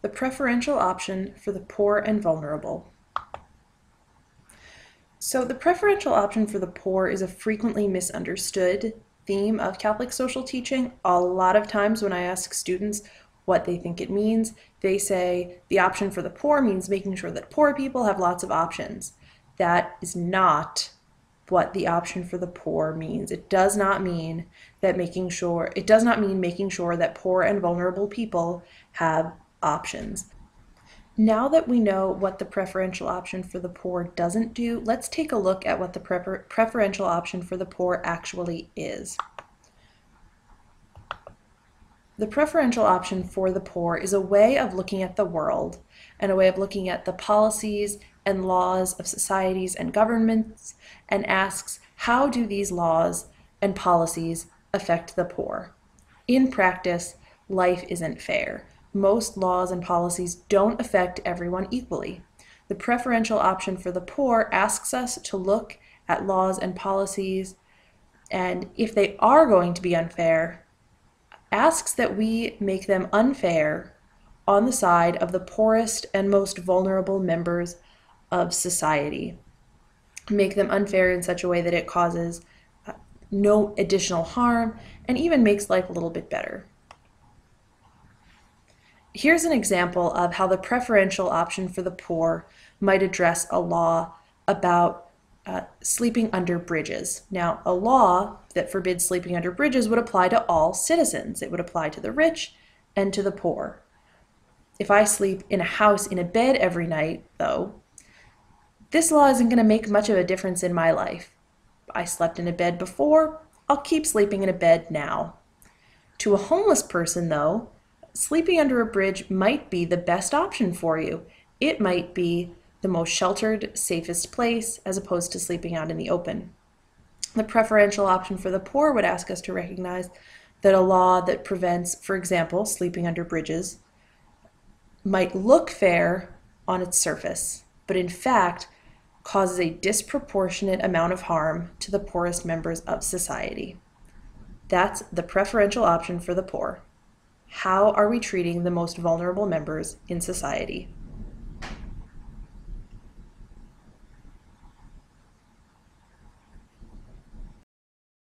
the preferential option for the poor and vulnerable. So the preferential option for the poor is a frequently misunderstood theme of Catholic social teaching. A lot of times when I ask students what they think it means, they say the option for the poor means making sure that poor people have lots of options. That is not what the option for the poor means. It does not mean that making sure that poor and vulnerable people have options. Now that we know what the preferential option for the poor doesn't do, let's take a look at what the preferential option for the poor actually is. The preferential option for the poor is a way of looking at the world and a way of looking at the policies and laws of societies and governments, and asks, how do these laws and policies affect the poor? In practice, life isn't fair. Most laws and policies don't affect everyone equally. The preferential option for the poor asks us to look at laws and policies, and if they are going to be unfair, asks that we make them unfair on the side of the poorest and most vulnerable members of society. Make them unfair in such a way that it causes no additional harm and even makes life a little bit better. Here's an example of how the preferential option for the poor might address a law about sleeping under bridges. Now, a law that forbids sleeping under bridges would apply to all citizens. It would apply to the rich and to the poor. If I sleep in a house in a bed every night, though, this law isn't going to make much of a difference in my life. I slept in a bed before, I'll keep sleeping in a bed now. To a homeless person, though, sleeping under a bridge might be the best option for you. It might be the most sheltered, safest place as opposed to sleeping out in the open. The preferential option for the poor would ask us to recognize that a law that prevents, for example, sleeping under bridges might look fair on its surface, but in fact causes a disproportionate amount of harm to the poorest members of society. That's the preferential option for the poor. How are we treating the most vulnerable members in society?